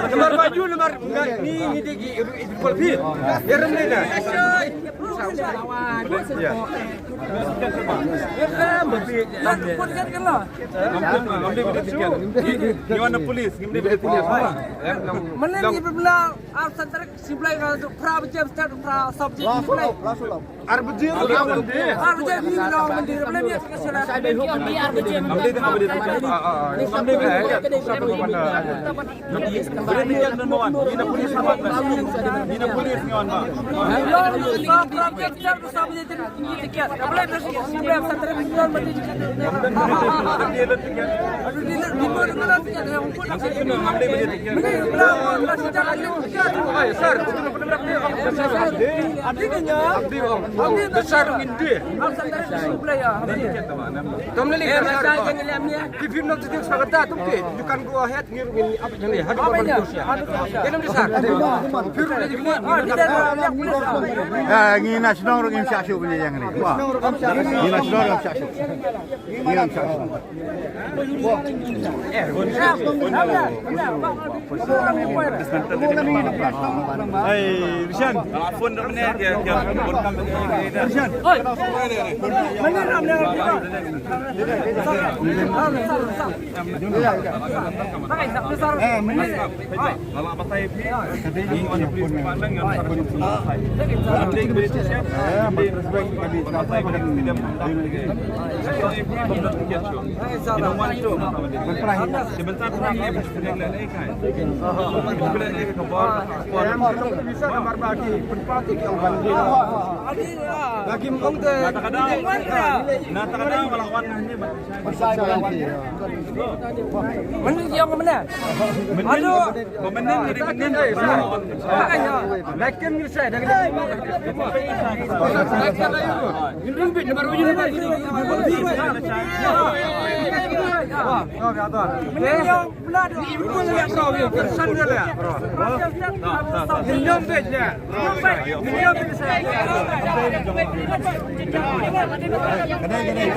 Lembar baju, lembar ni digi kulfi. Ya remlena. Gimana polis? Mana ni berbela santar simplai kalau pra berjam start pra subjek simplai. Arbujir, arbujir. Arbujir ni kalau mendir belah ni sekarang. Saya bagi kami arbujir. Nampak tengok benda tu. Nampak kan? Siapa mana? Boleh tinggal nombor 1. Ini polis sama. Ini polis ni orang. Kalau pra berjam start subjek tinggi tiket. Boleh simplai santar simplai mendir. Aduh dia di mana mana tiket yang pun. Nampak benda tiket. Belah sejarah ni tiket. Ay, sir, besar mindi. Simplai ya. Kamu ni TV nak jadi sahaja tu ke? Dukan gua head ngiru ini apa yang ni? Hadu apa Malaysia? Kenapa besar? Firu lagi ni. Ini nasional orang Syaksyuk punya yang ni. Ini nasional orang Syaksyuk. Ini orang Syaksyuk. Hai, Rishan. Phone dah mana dia phone kam Rishan. Oi. Mana namanya? Kalau apa saya ni, ini orang polis pandang yang Ambil ke polis station. Ambil sebagai kami sampai pada tidak Kalau ini belum tiket show. Ini one show. Sebentar lagi sedang lelai kan. Bila lelai ke kabar. Bisa gambar bagi penpati ke orang lagi mengong tu. Nata kadang melawan ni. Mana dia ke mana? Aduh, pemenang jadi pemenang. Makanya. Lakin ni saya dah. Ini rumput lebar baju lebar. Yang pula tu. Ibu yang kau ni persan dia lah. Minum saja. Minum saja. Kedai-kedai.